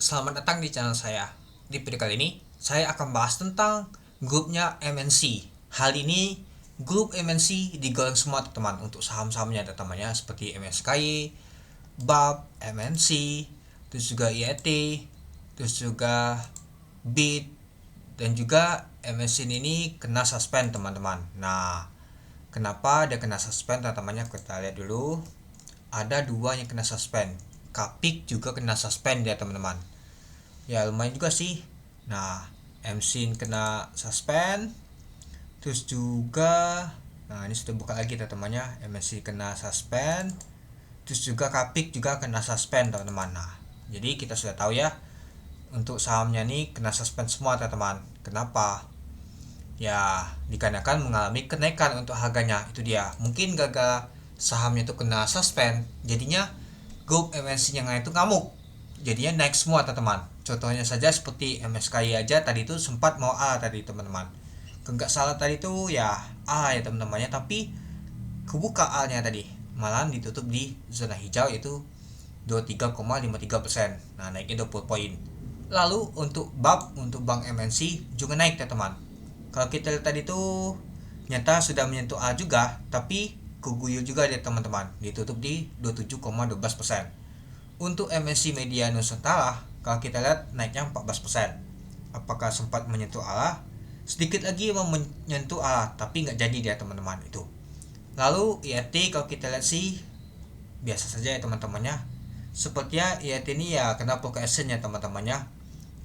Selamat datang di channel saya. Di video kali ini, saya akan bahas tentang grupnya MNC. Hal ini, grup MNC digolong semua teman-teman untuk saham-sahamnya teman-temannya seperti MSKY, BAB, MNC, terus juga IET, terus juga BIT, dan juga MNC ini kena suspend teman-teman. Nah, kenapa dia kena suspend teman-temannya? Kita lihat dulu. Ada dua yang kena suspend. Kapik juga kena suspend ya teman-teman. Ya lumayan juga sih. Nah, MSIN kena suspend, terus juga nah ini sudah buka lagi teman-temannya, MSC kena suspend, terus juga Kapik juga kena suspend teman-teman. Nah, jadi kita sudah tahu ya untuk sahamnya nih kena suspend semua teman-teman. Kenapa? Ya dikarenakan mengalami kenaikan untuk harganya. Itu dia, mungkin gagal sahamnya itu kena suspend, jadinya grup MNC yang lain itu ngamuk, jadinya naik semua teman-teman. Contohnya saja seperti MSKY aja tadi itu sempat mau A tadi teman-teman. Enggak salah tadi itu ya A ya teman-temannya, tapi kebuka A nya tadi malahan ditutup di zona hijau yaitu 23,53%. Nah, naiknya 20 poin. Lalu untuk BAB untuk Bank MNC juga naik teman-teman. Kalau kita lihat tadi itu nyata sudah menyentuh A juga, tapi keguyur juga dia teman-teman, ditutup di 27,12%. Untuk MNC Media Nusantara, kalau kita lihat naiknya 14%. Apakah sempat menyentuh ala? Sedikit lagi mau menyentuh ala, tapi nggak jadi dia teman-teman itu. Lalu IET kalau kita lihat sih biasa saja ya teman-temannya. Sepertinya IET ini ya kena block action ya teman-temannya.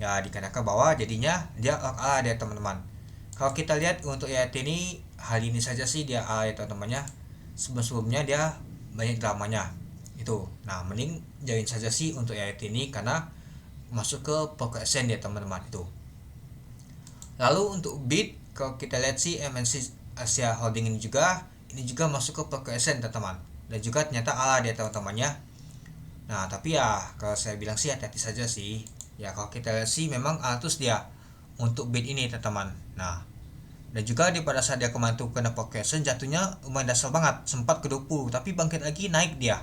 Ya dikarenakan bahwa jadinya dia ala dia teman-teman. Kalau kita lihat untuk IET ini hal ini saja sih dia ala ya teman-temannya. Sebelumnya dia banyak dramanya itu. Nah, mending jauhin saja sih untuk IET ini karena masuk ke block action dia teman-teman itu. Lalu untuk BIT kalau kita lihat sih MNC Asia Holding ini juga masuk ke block action teman-teman, dan juga ternyata ala dia teman-temannya. Nah, tapi ya kalau saya bilang sih hati-hati saja sih. Ya kalau kita lihat sih memang atus dia untuk BIT ini teman-teman. Nah, dan juga di pada saat dia kemarin tuh kena pokeson jatuhnya lumayan dasar banget, sempat ke 20 tapi bangkit lagi naik dia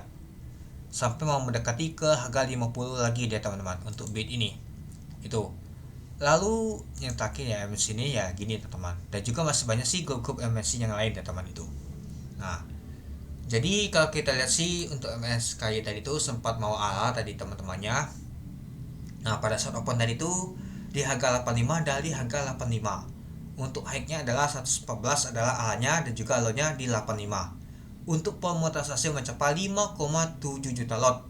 sampai mau mendekati ke harga 50 lagi dia teman-teman untuk BIT ini itu. Lalu yang terakhir ya MNC ini ya gini teman-teman, dan juga masih banyak sih grup-grup MNC yang lain ya teman itu. Nah, jadi kalau kita lihat sih untuk MSKY tadi itu sempat mau ala tadi teman-temannya. Nah, pada saat open tadi itu di harga 85 dari harga 85. Untuk high-nya adalah 114 adalah A-nya, dan juga low-nya di 85. Untuk pemotorisasi mencapai 5,7 juta lot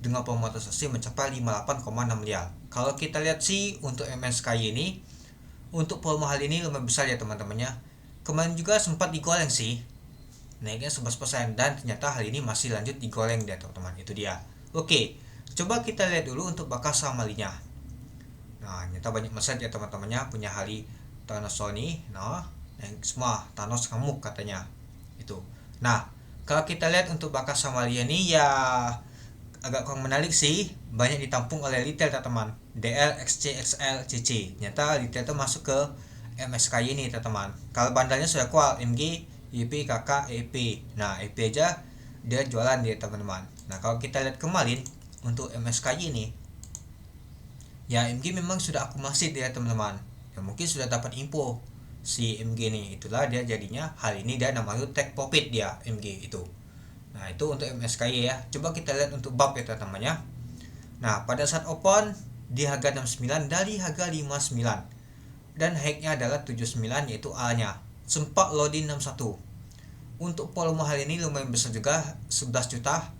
dengan pemotorisasi mencapai 58,6 miliar. Kalau kita lihat sih untuk MSKY ini untuk volume hal ini lumayan besar ya teman-temannya. Kemarin juga sempat digoreng sih, naiknya 11%, dan ternyata hal ini masih lanjut digoreng dia teman-teman. Itu dia. Oke, coba kita lihat dulu untuk bakal samalinya. Nah, ternyata banyak message ya teman-temannya punya hari Thanos Sony. Nah, yang semua Thanos ngamuk katanya. Itu. Nah, kalau kita lihat untuk bakal Samalia ini ya agak kurang menarik sih, banyak ditampung oleh retail teman-teman. DL, XC, XL, CC. Ternyata retail itu masuk ke MSKY ini teman-teman. Kalau bandalnya sudah kual MG, YP, KK, EP. Nah, EP aja dia jualan dia teman-teman. Nah, kalau kita lihat kemarin untuk MSKY ini ya MG memang sudah akumulasi dia teman-teman. Ya mungkin sudah dapat info si MG nih, itulah dia jadinya hal ini dia namanya take profit dia MG itu. Nah, itu untuk MSKY ya. Coba kita lihat untuk BAB ya teman-teman ya. Nah, pada saat open di harga 69 dari harga 59, dan high-nya adalah 79 yaitu A-nya. Sempat loading 61. Untuk volume hal ini lumayan besar juga, 11 juta.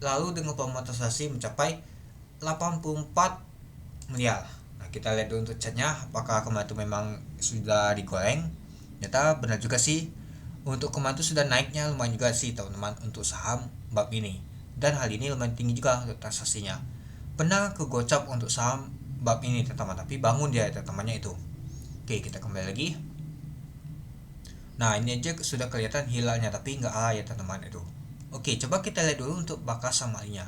Lalu dengan pemotorisasi mencapai 84 miliar. Nah, kita lihat dulu untuk chatnya apakah kemarin itu memang sudah digoreng. Ternyata benar juga sih. Untuk kemarin itu sudah naiknya lumayan juga sih teman-teman untuk saham BAB ini. Dan hal ini lumayan tinggi juga untuk transaksinya. Pernah kegocap untuk saham BAB ini teman-teman, tapi bangun dia teman-temannya itu. Oke, kita kembali lagi. Nah, ini aja sudah kelihatan hilalnya, tapi nggak A ya teman-teman itu. Oke, coba kita lihat dulu untuk bakas samanya.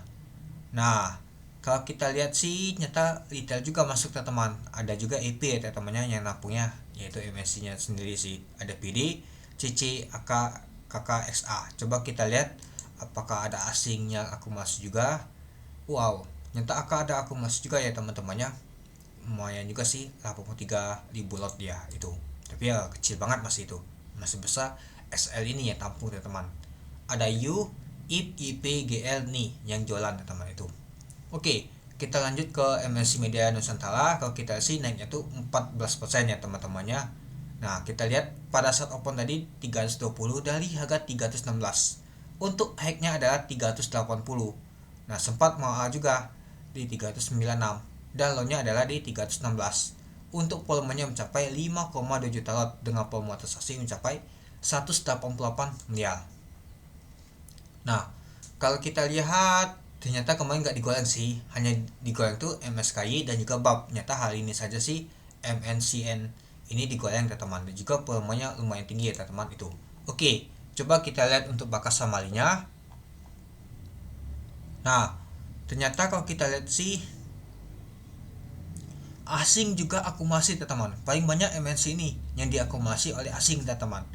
Nah, kalau kita lihat sih nyata retail juga masuk teman-teman. Ada juga EP ya teman-temannya yang nampungnya, yaitu MSC nya sendiri sih. Ada PD, CC, AK, KK, XA. Coba kita lihat apakah ada asing yang aku masuk juga. Wow, nyata ada akumulasi juga ya teman-temannya, lumayan juga sih 83.000 lot dia itu, tapi ya kecil banget masih itu, masih besar SL ini ya tampung teman-teman. Ada U, IP, IP, GL nih yang jualan teman-teman itu. Oke, kita lanjut ke MNC Media Nusantara. Kalau kita sih naiknya tuh 14% ya teman-temannya. Nah, kita lihat pada saat open tadi 320 dari harga 316. Untuk high-nya adalah 380. Nah, sempat mau juga di 396 dan low-nya adalah di 316. Untuk volumenya mencapai 5,2 juta lot dengan volume transaksi mencapai 188 miliar. Nah, kalau kita lihat ternyata kemarin nggak digoreng sih, hanya digoreng tuh MSKY dan juga BAB. Ternyata hari ini saja sih MNCN ini digoreng teman-teman, dan juga volumenya lumayan tinggi ya teman-teman itu. Oke, coba kita lihat untuk bakas samarinya. Nah, ternyata kalau kita lihat sih asing juga akumulasi teman-teman. Paling banyak MNC ini yang diakumulasi oleh asing teman-teman.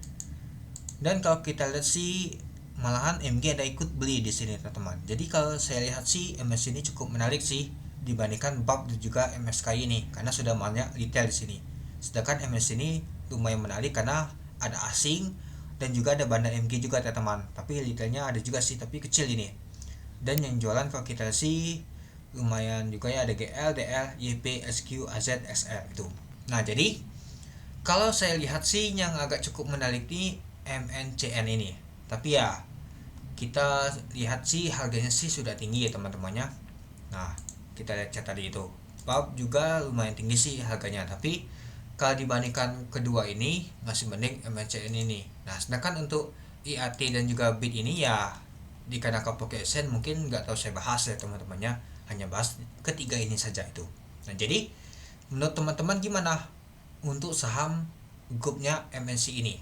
Dan kalau kita lihat sih malahan MG ada ikut beli di sini teman-teman. Jadi kalau saya lihat sih MS ini cukup menarik sih dibandingkan BAB dan juga MSKY ini, karena sudah banyak retail di sini. Sedangkan MS ini lumayan menarik karena ada asing dan juga ada bandar MG juga teman-teman. Tapi retailnya ada juga sih, tapi kecil ini. Dan yang jualan kalau kita sih lumayan juga ya, ada GL, DL, YP, SQ, AZ, SL itu. Nah, jadi kalau saya lihat sih yang agak cukup menarik nih MNCN ini. Tapi ya kita lihat sih harganya sih sudah tinggi ya teman-temannya. Nah, kita lihat chat tadi itu BAB juga lumayan tinggi sih harganya, tapi kalau dibandingkan kedua ini masih mending MNCN ini. Nah, sedangkan untuk IAT dan juga BIT ini ya dikarenakan Pocket Sen mungkin nggak tahu saya bahas ya teman-temannya, hanya bahas ketiga ini saja itu. Nah, jadi menurut teman-teman gimana untuk saham grupnya MNC ini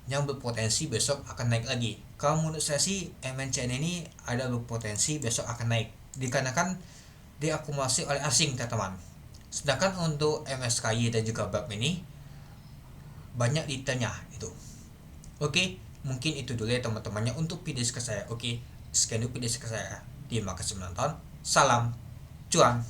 yang berpotensi besok akan naik lagi? Kalau menurut saya sih MNCN ini ada berpotensi besok akan naik dikarenakan diakumulasi oleh asing teman-teman. Sedangkan untuk MSKY dan juga BAB ini banyak detailnya itu. Oke, mungkin itu dulu ya teman-temannya untuk video ke saya. Oke, sekian dulu video ke saya. Terima kasih menonton. Salam cuan.